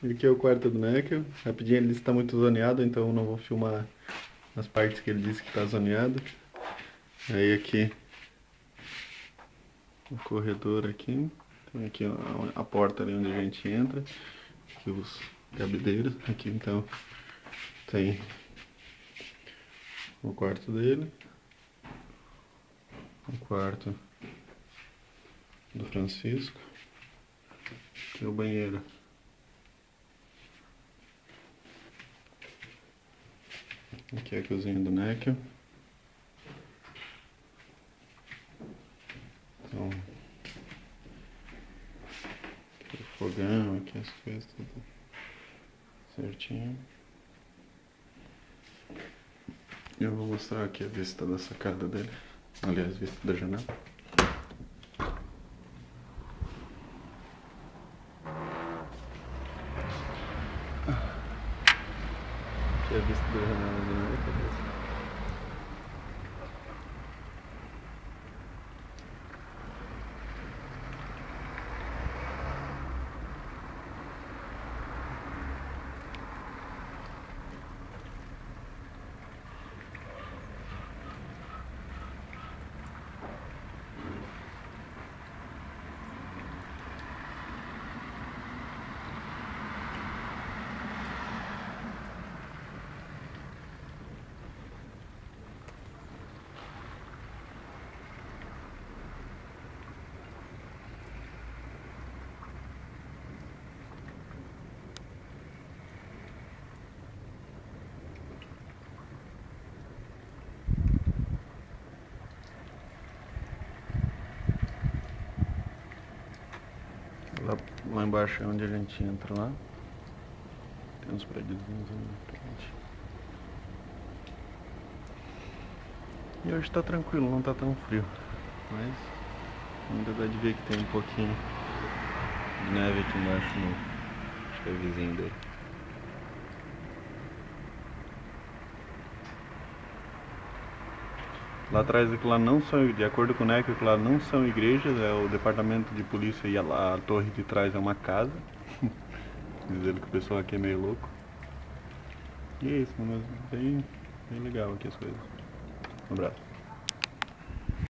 Aqui é o quarto do Neckel. Rapidinho, ele disse que tá muito zoneado, então eu não vou filmar as partes que ele disse que tá zoneado. Aí aqui o corredor aqui. Tem aqui a porta ali onde a gente entra. Aqui os gabineiros. Aqui então tem o quarto dele. O quarto do Francisco. Aqui é o banheiro. Aqui é a cozinha do Neckel. Então, aqui o fogão, aqui as coisas tudo certinho. Eu vou mostrar aqui a vista da sacada dele. Aliás, vista da janela. Aqui é a vista da janela da minha cabeça. Lá embaixo é onde a gente entra lá. Tem uns prédios ali na frente. E hoje tá tranquilo, não tá tão frio. Mas ainda dá de ver que tem um pouquinho de neve aqui embaixo no... Acho que é vizinho dele. Lá atrás, aquilo lá não são, de acordo com o NEC, aquilo lá não são igrejas, é o departamento de polícia e a torre de trás é uma casa. Dizendo que o pessoal aqui é meio louco. E é isso, mas bem legal aqui as coisas. Um abraço.